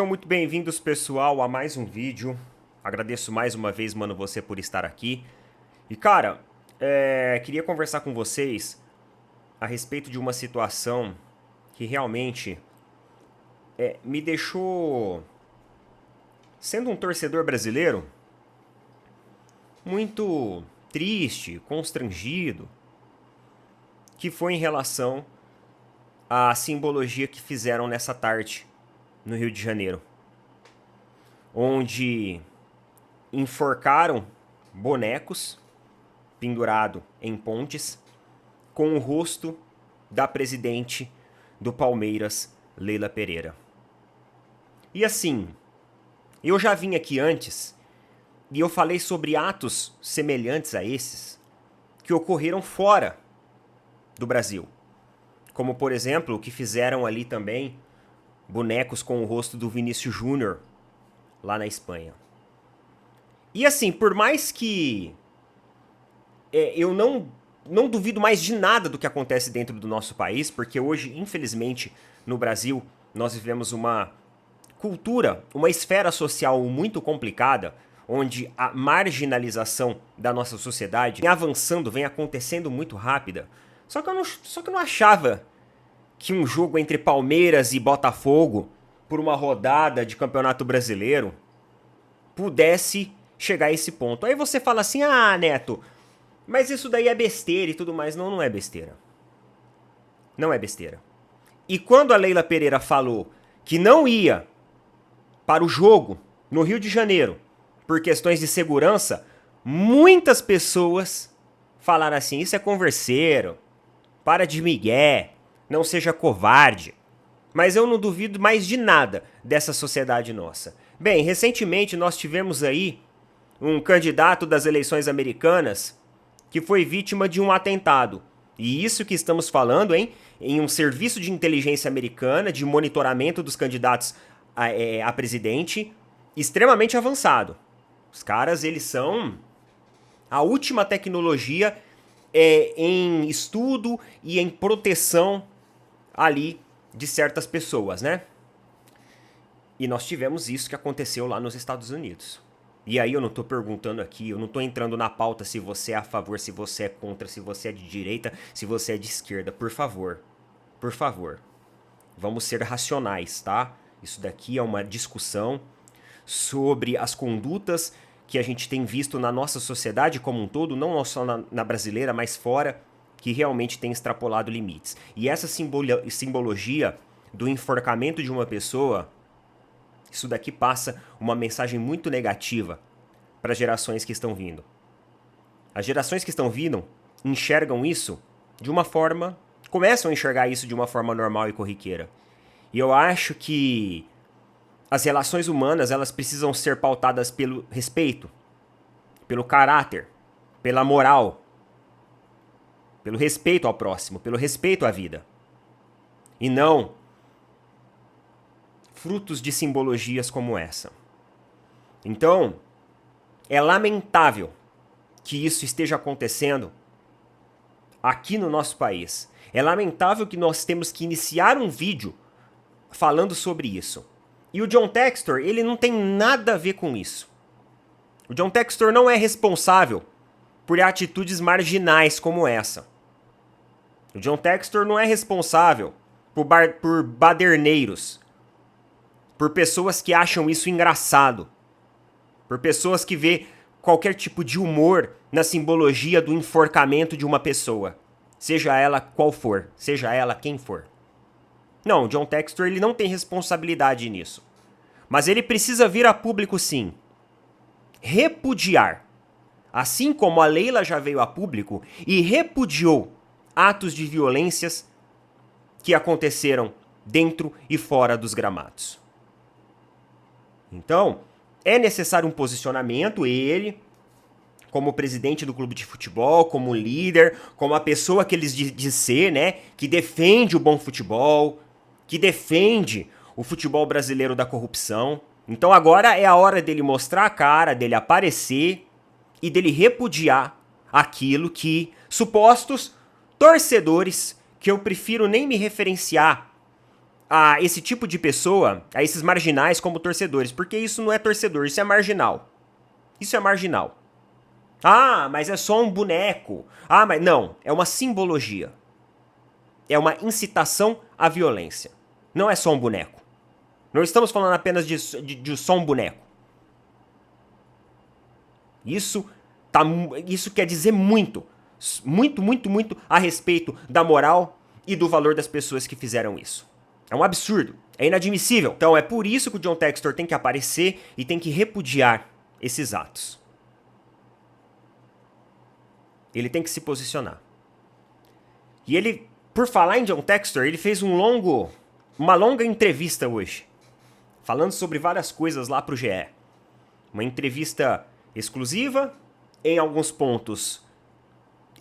Sejam muito bem-vindos, pessoal, a mais um vídeo. Agradeço mais uma vez, mano, você por estar aqui. E, cara, queria conversar com vocês a respeito de uma situação que realmente me deixou, sendo um torcedor brasileiro, muito triste, constrangido, que foi em relação à simbologia que fizeram nessa tarde no Rio de Janeiro, onde enforcaram bonecos pendurado em pontes com o rosto da presidente do Palmeiras, Leila Pereira. E assim, eu já vim aqui antes e eu falei sobre atos semelhantes a esses que ocorreram fora do Brasil. Como, por exemplo, o que fizeram ali também bonecos com o rosto do Vinícius Júnior lá na Espanha. E assim, por mais que eu não duvido mais de nada do que acontece dentro do nosso país, porque hoje, infelizmente, no Brasil, nós vivemos uma cultura, uma esfera social muito complicada, onde a marginalização da nossa sociedade vem avançando, vem acontecendo muito rápida. Só que eu não achava que um jogo entre Palmeiras e Botafogo, por uma rodada de Campeonato Brasileiro, pudesse chegar a esse ponto. Aí você fala assim, ah, Neto, mas isso daí é besteira e tudo mais. Não, não é besteira. Não é besteira. E quando a Leila Pereira falou que não ia para o jogo no Rio de Janeiro por questões de segurança, muitas pessoas falaram assim, isso é converseiro, para de migué, não seja covarde. Mas eu não duvido mais de nada dessa sociedade nossa. Bem, recentemente nós tivemos aí um candidato das eleições americanas que foi vítima de um atentado. E isso que estamos falando, hein? Em um serviço de inteligência americana, de monitoramento dos candidatos a presidente, extremamente avançado. Os caras, eles são a última tecnologia em estudo e em proteção ali de certas pessoas, né? E nós tivemos isso que aconteceu lá nos Estados Unidos. E aí eu não tô perguntando aqui, eu não tô entrando na pauta se você é a favor, se você é contra, se você é de direita, se você é de esquerda. Por favor, por favor, vamos ser racionais, tá? Isso daqui é uma discussão sobre as condutas que a gente tem visto na nossa sociedade como um todo, não só na brasileira, mas fora, que realmente tem extrapolado limites. E essa simbologia do enforcamento de uma pessoa, isso daqui passa uma mensagem muito negativa para as gerações que estão vindo. As gerações que estão vindo enxergam isso de uma forma, começam a enxergar isso de uma forma normal e corriqueira. E eu acho que as relações humanas, elas precisam ser pautadas pelo respeito, pelo caráter, pela moral, pelo respeito ao próximo, pelo respeito à vida. E não frutos de simbologias como essa. Então, é lamentável que isso esteja acontecendo aqui no nosso país. É lamentável que nós temos que iniciar um vídeo falando sobre isso. E o John Textor, ele não tem nada a ver com isso. O John Textor não é responsável por atitudes marginais como essa. O John Textor não é responsável por baderneiros, por pessoas que acham isso engraçado, por pessoas que vê qualquer tipo de humor na simbologia do enforcamento de uma pessoa, seja ela qual for, seja ela quem for. Não, o John Textor, ele não tem responsabilidade nisso. Mas ele precisa vir a público sim, repudiar, assim como a Leila já veio a público e repudiou atos de violências que aconteceram dentro e fora dos gramados. Então, é necessário um posicionamento, ele, como presidente do clube de futebol, como líder, como a pessoa que eles diz ser, né, que defende o bom futebol, que defende o futebol brasileiro da corrupção. Então agora é a hora dele mostrar a cara, dele aparecer e dele repudiar aquilo que supostos torcedores, que eu prefiro nem me referenciar a esse tipo de pessoa, a esses marginais como torcedores, porque isso não é torcedor, isso é marginal. Isso é marginal. Ah, mas é só um boneco. Ah, mas não, é uma simbologia. É uma incitação à violência. Não é só um boneco. Não estamos falando apenas de só um boneco. Isso quer dizer muito. Muito, muito, muito a respeito da moral e do valor das pessoas que fizeram isso. É um absurdo. É inadmissível. Então é por isso que o John Textor tem que aparecer e tem que repudiar esses atos. Ele tem que se posicionar. E ele, por falar em John Textor, ele fez uma longa entrevista hoje, falando sobre várias coisas lá pro GE. Uma entrevista exclusiva, em alguns pontos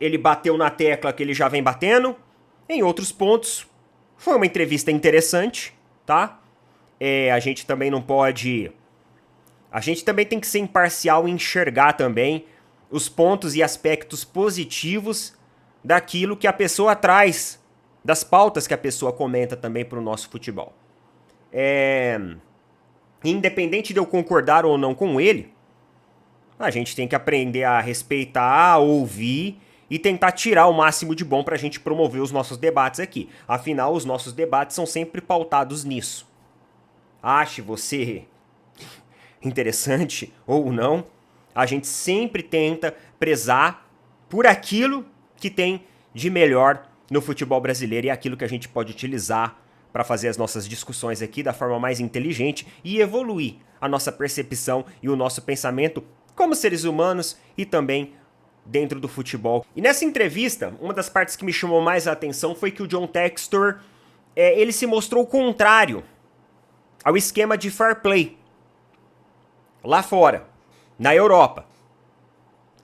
ele bateu na tecla que ele já vem batendo, em outros pontos foi uma entrevista interessante, tá? A gente também não pode... A gente também tem que ser imparcial e enxergar também os pontos e aspectos positivos daquilo que a pessoa traz, das pautas que a pessoa comenta também para o nosso futebol. Independente de eu concordar ou não com ele, a gente tem que aprender a respeitar, a ouvir e tentar tirar o máximo de bom para a gente promover os nossos debates aqui. Afinal, os nossos debates são sempre pautados nisso. Ache você interessante ou não, a gente sempre tenta prezar por aquilo que tem de melhor no futebol brasileiro e aquilo que a gente pode utilizar para fazer as nossas discussões aqui da forma mais inteligente e evoluir a nossa percepção e o nosso pensamento como seres humanos e também dentro do futebol. E nessa entrevista, uma das partes que me chamou mais a atenção foi que o John Textor, ele se mostrou contrário ao esquema de fair play lá fora, na Europa,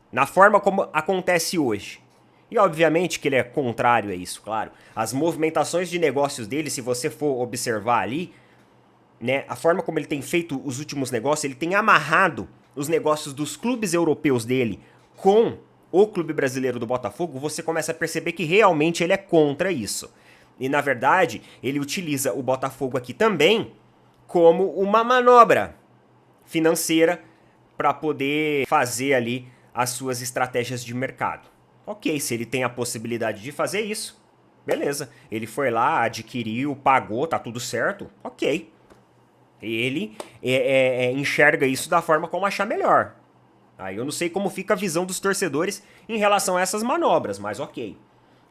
na forma como acontece hoje. E obviamente que ele é contrário a isso, claro. As movimentações de negócios dele, se você for observar ali, né, a forma como ele tem feito os últimos negócios, ele tem amarrado os negócios dos clubes europeus dele com o clube brasileiro do Botafogo, você começa a perceber que realmente ele é contra isso. E na verdade, ele utiliza o Botafogo aqui também como uma manobra financeira para poder fazer ali as suas estratégias de mercado. Ok, se ele tem a possibilidade de fazer isso, beleza. Ele foi lá, adquiriu, pagou, tá tudo certo, ok. Ele enxerga isso da forma como achar melhor. Aí eu não sei como fica a visão dos torcedores em relação a essas manobras, mas ok.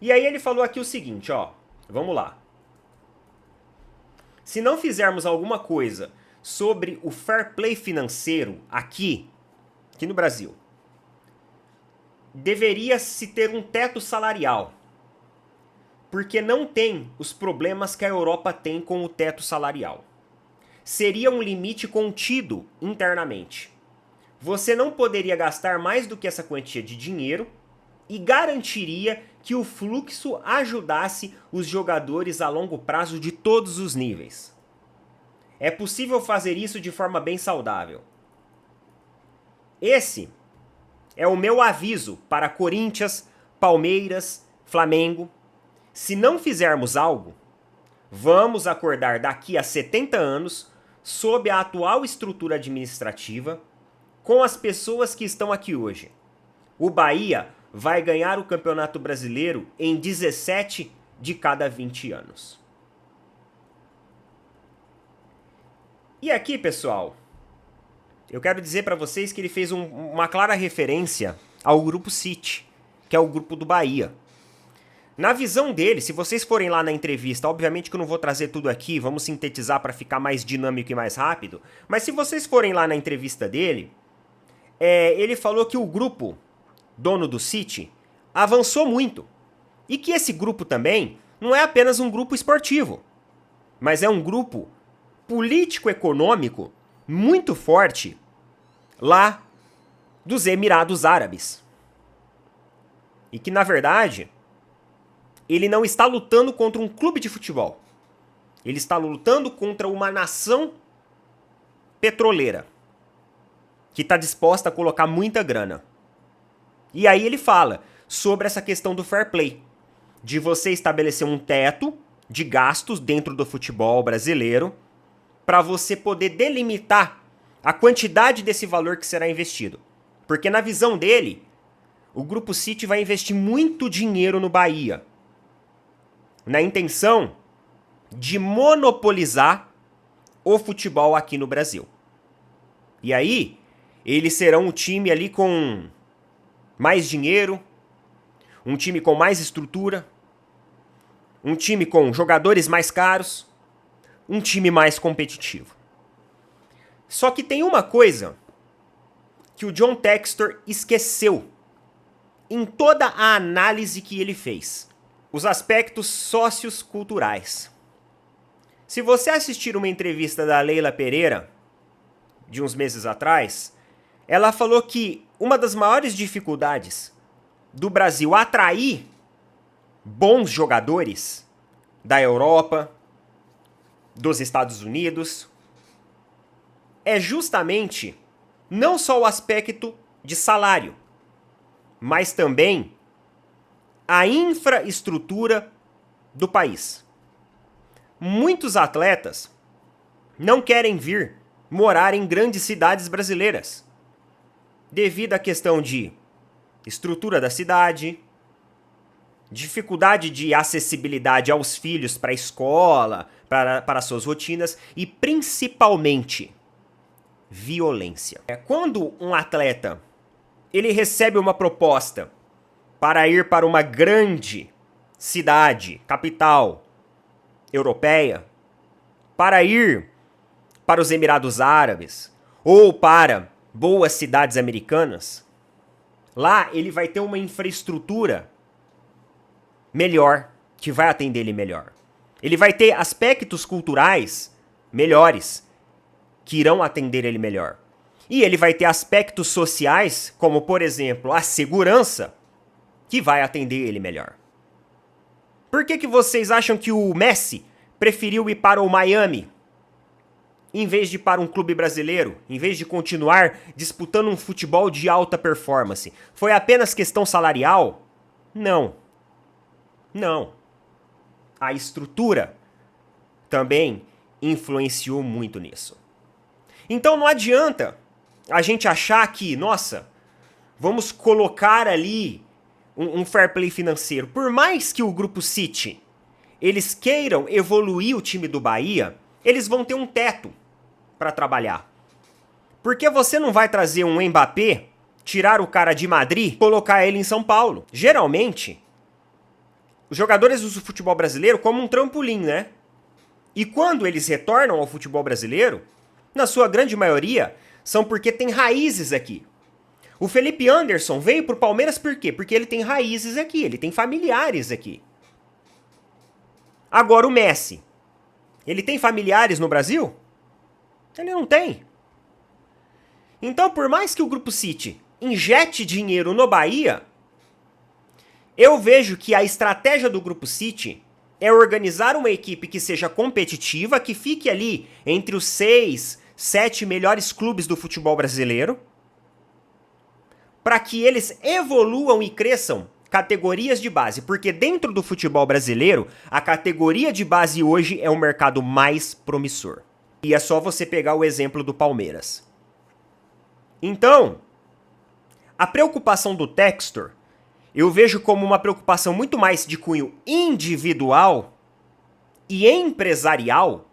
E aí ele falou aqui o seguinte, ó, vamos lá. Se não fizermos alguma coisa sobre o fair play financeiro aqui no Brasil, deveria-se ter um teto salarial, porque não tem os problemas que a Europa tem com o teto salarial. Seria um limite contido internamente. Você não poderia gastar mais do que essa quantia de dinheiro e garantiria que o fluxo ajudasse os jogadores a longo prazo de todos os níveis. É possível fazer isso de forma bem saudável. Esse é o meu aviso para Corinthians, Palmeiras, Flamengo. Se não fizermos algo, vamos acordar daqui a 70 anos sob a atual estrutura administrativa com as pessoas que estão aqui hoje. O Bahia vai ganhar o Campeonato Brasileiro em 17 de cada 20 anos. E aqui, pessoal, eu quero dizer para vocês que ele fez uma clara referência ao Grupo City, que é o grupo do Bahia. Na visão dele, se vocês forem lá na entrevista, obviamente que eu não vou trazer tudo aqui, vamos sintetizar para ficar mais dinâmico e mais rápido, mas se vocês forem lá na entrevista dele, ele falou que o grupo dono do City avançou muito. E que esse grupo também não é apenas um grupo esportivo, mas é um grupo político-econômico muito forte lá dos Emirados Árabes. E que, na verdade, ele não está lutando contra um clube de futebol. Ele está lutando contra uma nação petroleira que está disposta a colocar muita grana. E aí ele fala sobre essa questão do fair play, de você estabelecer um teto de gastos dentro do futebol brasileiro para você poder delimitar a quantidade desse valor que será investido. Porque na visão dele, o Grupo City vai investir muito dinheiro no Bahia, na intenção de monopolizar o futebol aqui no Brasil. E aí, eles serão um time ali com mais dinheiro, um time com mais estrutura, um time com jogadores mais caros, um time mais competitivo. Só que tem uma coisa que o John Textor esqueceu em toda a análise que ele fez: os aspectos socioculturais. Se você assistir uma entrevista da Leila Pereira, de uns meses atrás, ela falou que uma das maiores dificuldades do Brasil atrair bons jogadores da Europa, dos Estados Unidos, é justamente não só o aspecto de salário, mas também a infraestrutura do país. Muitos atletas não querem vir morar em grandes cidades brasileiras, devido à questão de estrutura da cidade, dificuldade de acessibilidade aos filhos para a escola, para suas rotinas e principalmente violência. Quando um atleta ele recebe uma proposta para ir para uma grande cidade, capital europeia, para ir para os Emirados Árabes ou para boas cidades americanas, lá ele vai ter uma infraestrutura melhor, que vai atender ele melhor. Ele vai ter aspectos culturais melhores, que irão atender ele melhor. E ele vai ter aspectos sociais, como por exemplo a segurança, que vai atender ele melhor. Por que vocês acham que o Messi preferiu ir para o Miami, em vez de ir para um clube brasileiro, em vez de continuar disputando um futebol de alta performance? Foi apenas questão salarial? Não. Não. A estrutura também influenciou muito nisso. Então não adianta a gente achar que, nossa, vamos colocar ali um fair play financeiro. Por mais que o Grupo City eles queiram evoluir o time do Bahia, eles vão ter um teto para trabalhar. Porque você não vai trazer um Mbappé, tirar o cara de Madrid e colocar ele em São Paulo. Geralmente, os jogadores do futebol brasileiro como um trampolim, né? E quando eles retornam ao futebol brasileiro, na sua grande maioria, são porque tem raízes aqui. O Felipe Anderson veio pro Palmeiras por quê? Porque ele tem raízes aqui, ele tem familiares aqui. Agora o Messi, ele tem familiares no Brasil? Ele não tem. Então, por mais que o Grupo City injete dinheiro no Bahia, eu vejo que a estratégia do Grupo City é organizar uma equipe que seja competitiva, que fique ali entre os 6, 7 melhores clubes do futebol brasileiro, para que eles evoluam e cresçam categorias de base, porque dentro do futebol brasileiro, a categoria de base hoje é o mercado mais promissor. E é só você pegar o exemplo do Palmeiras. Então, a preocupação do Textor, eu vejo como uma preocupação muito mais de cunho individual e empresarial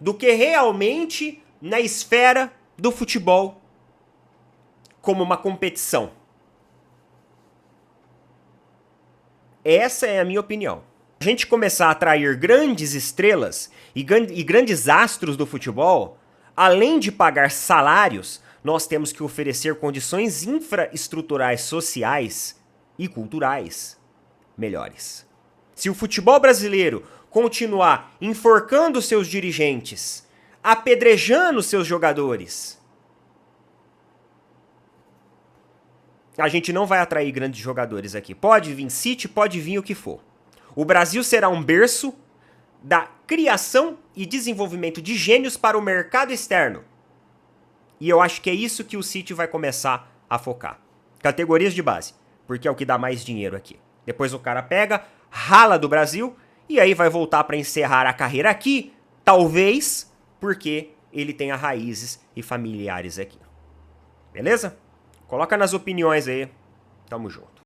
do que realmente na esfera do futebol como uma competição. Essa é a minha opinião. A gente começar a atrair grandes estrelas e grandes astros do futebol, além de pagar salários, nós temos que oferecer condições infraestruturais sociais e culturais melhores. Se o futebol brasileiro continuar enforcando seus dirigentes, apedrejando seus jogadores, a gente não vai atrair grandes jogadores aqui. Pode vir City, pode vir o que for. O Brasil será um berço da criação e desenvolvimento de gênios para o mercado externo. E eu acho que é isso que o City vai começar a focar. Categorias de base, porque é o que dá mais dinheiro aqui. Depois o cara pega, rala do Brasil e aí vai voltar para encerrar a carreira aqui, talvez porque ele tenha raízes e familiares aqui. Beleza? Coloca nas opiniões aí. Tamo junto.